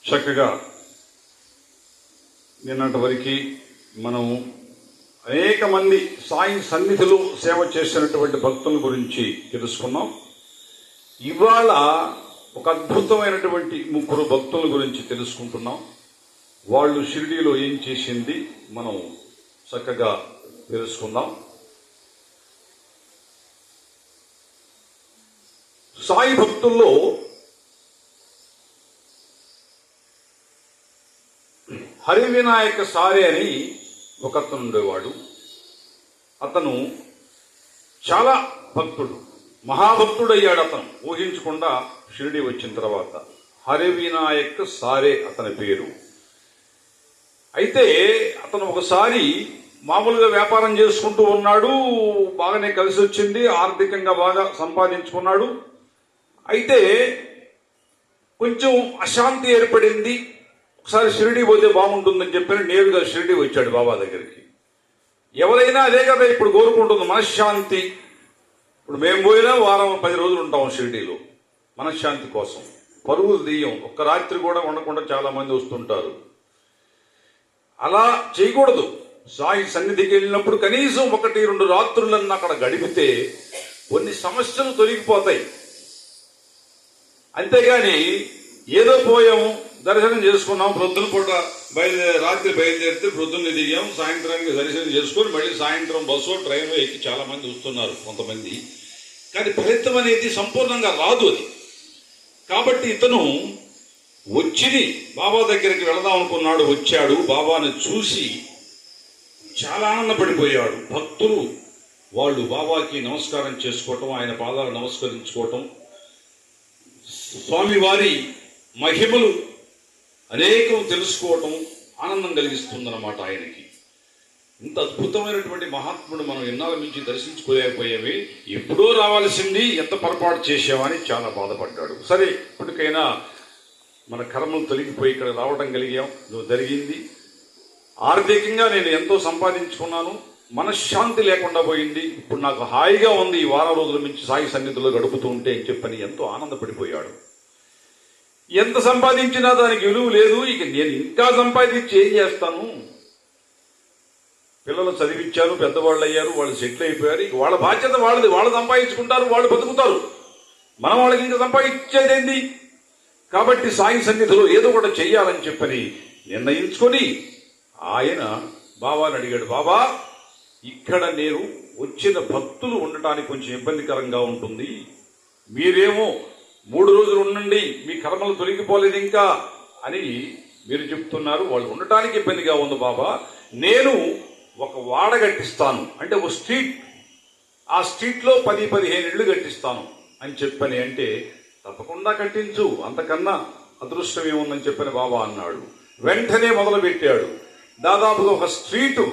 చక్కగా నిన్నటి వరకు మనం అనేక మంది సాయి సన్నిధిలో సేవ చేసినటువంటి భక్తుల గురించి తెలుసుకున్నాం. ఇవాళ ఒక అద్భుతమైనటువంటి 3 భక్తుల గురించి తెలుసుకుంటున్నాం. వాళ్ళు షిరిడీలో ఏం చేసింది మనం చక్కగా తెలుసుకుందాం. సాయి భక్తుల్లో హరివినాయక సారే అని ఒకతను ఉండేవాడు. అతను చాలా భక్తుడు, మహాభక్తుడు అయ్యాడు. అతను ఊహించకుండా షిరిడి వచ్చిన తర్వాత హరివినాయక సారే అతని పేరు. అయితే అతను ఒకసారి మామూలుగా వ్యాపారం చేసుకుంటూ ఉన్నాడు, బాగానే కలిసి వచ్చింది, ఆర్థికంగా బాగా సంపాదించుకున్నాడు. అయితే కొంచెం అశాంతి ఏర్పడింది. ఒకసారి షిరిడి పోతే బాగుంటుందని చెప్పి నేరుగా షిరిడి వచ్చాడు బాబా దగ్గరికి. ఎవరైనా అదే కదా ఇప్పుడు కోరుకుంటుంది, మనశ్శాంతి. ఇప్పుడు మేము పోయినా వారం 10 రోజులు ఉంటాం షిరిడీలో మనశ్శాంతి కోసం. పరుగులు తీయం, ఒక్క రాత్రి కూడా ఉండకుండా చాలా మంది వస్తుంటారు. అలా చేయకూడదు. సాయి సన్నిధికి వెళ్ళినప్పుడు కనీసం 1-2 రాత్రులన్నా అక్కడ గడిపితే కొన్ని సమస్యలు తొలగిపోతాయి. అంతేగాని ఏదో పోయాము, దర్శనం చేసుకున్నాం, ప్రొద్దున పూట రాత్రి బయలుదేరితే ప్రొద్దున్న దిగాం, సాయంత్రానికి దర్శనం చేసుకొని మళ్ళీ సాయంత్రం బస్సు ట్రైన్ ఎక్కి చాలా మంది వస్తున్నారు కొంతమంది. కానీ ఫలితం అనేది సంపూర్ణంగా రాదు అది. కాబట్టి ఇతను వచ్చి బాబా దగ్గరికి వెళదాం అనుకున్నాడు. వచ్చాడు, బాబాను చూసి చాలా ఆనందపడిపోయాడు. భక్తులు వాళ్ళు బాబాకి నమస్కారం చేసుకోవటం, ఆయన పాదాలు నమస్కరించుకోవటం, స్వామివారి మహిమలు అనేకం తెలుసుకోవటం ఆనందం కలిగిస్తుందన్నమాట ఆయనకి. ఇంత అద్భుతమైనటువంటి మహాత్ముడు మనం ఎన్నాళ్ళ నుంచి దర్శించుకోలేకపోయామే, ఎప్పుడో రావాల్సింది, ఎంత పొరపాటు చేసామని చాలా బాధపడ్డాడు. సరే, ఇప్పటికైనా మన కర్మలు తొలగిపోయి ఇక్కడ రావడం జరిగింది. ఆర్థికంగా నేను ఎంతో సంపాదించుకున్నాను, మనశ్శాంతి లేకుండా పోయింది, ఇప్పుడు నాకు హాయిగా ఉంది, ఈ వారం రోజుల నుంచి సాయి సన్నిధిలో గడుపుతూ ఉంటే అని చెప్పని ఎంతో ఆనందపడిపోయాడు. ఎంత సంపాదించినా దానికి విలువ లేదు, ఇక నేను ఇంకా సంపాదించి ఏం చేస్తాను? పిల్లలు చదివించారు, పెద్దవాళ్ళు అయ్యారు, వాళ్ళు సెటిల్ అయిపోయారు, ఇక వాళ్ళ బాధ్యత వాళ్ళది, వాళ్ళు సంపాదించుకుంటారు, వాళ్ళు బతుకుతారు, మనం వాళ్ళకి ఇంకా సంపాదించేదేంది? కాబట్టి సాయి సన్నిధిలో ఏదో కూడా చెయ్యాలని చెప్పని నిర్ణయించుకొని ఆయన బాబాని అడిగాడు. బాబా, ఇక్కడ నేను వచ్చిన భక్తులు ఉండటానికి కొంచెం ఇబ్బందికరంగా ఉంటుంది, మీరేమో 3 రోజులు ఉండండి, మీ కర్మలు తొలగిపోలేదు ఇంకా అని మీరు చెప్తున్నారు, వాళ్ళు ఉండటానికి ఇబ్బందిగా ఉంది బాబా, నేను ఒక వాడ కట్టిస్తాను, అంటే ఒక స్ట్రీట్, ఆ స్ట్రీట్లో 10-15 ఇళ్ళు కట్టిస్తాను అని చెప్పని అంటే, తప్పకుండా కట్టించు, అంతకన్నా అదృష్టం ఏముందని చెప్పని బాబా అన్నాడు. వెంటనే మొదలు పెట్టాడు. దాదాపుగా ఒక స్ట్రీటు,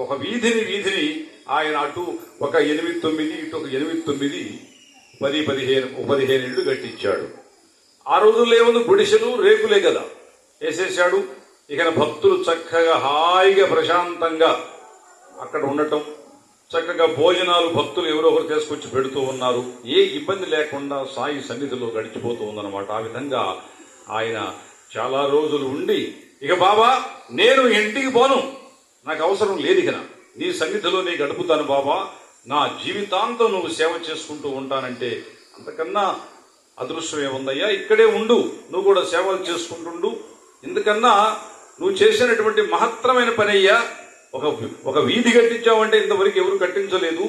ఒక వీధిని ఆయన అటు ఒక 8-9, ఇటు ఒక 8-9, 10-15 ఇళ్ళు కట్టించాడు. ఆ రోజుల్లో ఏముంది, గుడిసెలు రేకులే కదా, వేసేసాడు. ఇక భక్తులు చక్కగా హాయిగా ప్రశాంతంగా అక్కడ ఉండటం, చక్కగా భోజనాలు భక్తులు ఎవరో ఒకరు తీసుకొచ్చి పెడుతూ ఉన్నారు, ఏ ఇబ్బంది లేకుండా సాయి సన్నిధిలో గడిచిపోతూ ఉందన్నమాట. ఆ విధంగా ఆయన చాలా రోజులు ఉండి, ఇక బాబా నేను ఇంటికి పోను, నాకు అవసరం లేదు, ఇక నీ సన్నిధిలోనే గడుపుతాను బాబా, నా జీవితాంతం నువ్వు సేవ చేసుకుంటూ ఉంటానంటే అంతకన్నా అదృష్టం ఏముందయ్యా, ఇక్కడే ఉండు, నువ్వు కూడా సేవలు చేసుకుంటుండు, ఎందుకన్నా నువ్వు చేసినటువంటి మహత్తరమైన పని అయ్యా, ఒక వీధి కట్టించావంటే ఇంతవరకు ఎవరు కట్టించలేదు,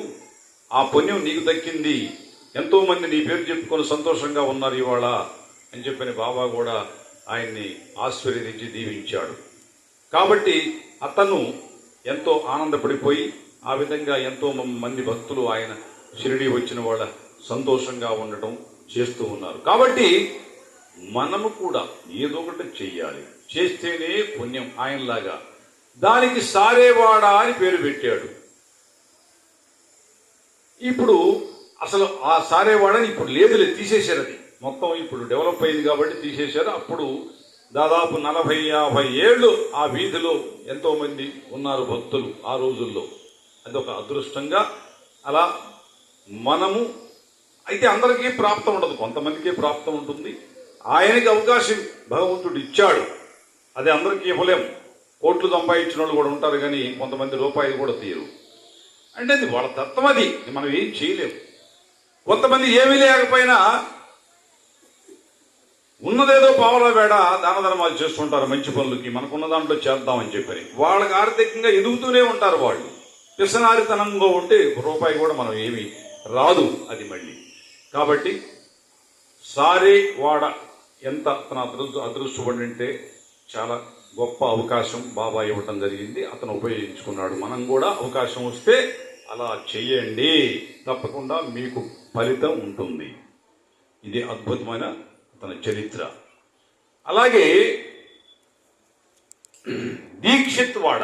ఆ పుణ్యం నీకు దక్కింది, ఎంతో మంది నీ పేరు చెప్పుకొని సంతోషంగా ఉన్నారు ఇవాళ అని చెప్పిన బాబా కూడా ఆయన్ని ఆశీర్వదించి దీవించాడు. కాబట్టి అతను ఎంతో ఆనందపడిపోయి ఆ విధంగా ఎంతో మంది భక్తులు ఆయన షిరిడి వచ్చిన వాళ్ళ సంతోషంగా ఉండటం చేస్తూ ఉన్నారు. కాబట్టి మనము కూడా ఏదో ఒకటి చెయ్యాలి, చేస్తేనే పుణ్యం. ఆయనలాగా దానికి సారేవాడ అని పేరు పెట్టాడు. ఇప్పుడు అసలు ఆ సారేవాడని ఇప్పుడు లేదులే, తీసేశారు, అది మొత్తం ఇప్పుడు డెవలప్ అయింది కాబట్టి తీసేశారు. అప్పుడు దాదాపు 40-50 ఏళ్ళు ఆ వీధిలో ఎంతో మంది ఉన్నారు భక్తులు ఆ రోజుల్లో. అదొక అదృష్టంగా అలా మనము అయితే అందరికీ ప్రాప్తం ఉండదు, కొంతమందికే ప్రాప్తం ఉంటుంది. ఆయనకి అవకాశం భగవంతుడు ఇచ్చాడు. అది అందరికీ ఇవ్వలేం. కోట్లు సంపాదించిన వాళ్ళు కూడా ఉంటారు, కానీ కొంతమంది రూపాయలు కూడా తీయరు. అంటే అది వాళ్ళ తత్వం, అది మనం ఏం చేయలేం. కొంతమంది ఏమీ లేకపోయినా ఉన్నదేదో పావలా వేడ దాన ధర్మాలు చేస్తుంటారు, మంచి పనులకి మనకున్న దాంట్లో చేద్దామని చెప్పని. వాళ్ళకి ఆర్థికంగా ఎదుగుతూనే ఉంటారు. వాళ్ళు పిసనారితనంగా ఉంటే రూపాయి కూడా మనం ఏమి రాదు అది మళ్ళీ. కాబట్టి సారే వాడ ఎంత అతను అదృష్టపడి ఉంటే చాలా గొప్ప అవకాశం బాబా ఇవ్వటం జరిగింది. అతను ఉపయోగించుకున్నాడు. మనం కూడా అవకాశం వస్తే అలా చెయ్యండి, తప్పకుండా మీకు ఫలితం ఉంటుంది. ఇది అద్భుతమైన తన చరిత్ర. అలాగే దీక్షిత్ వాడ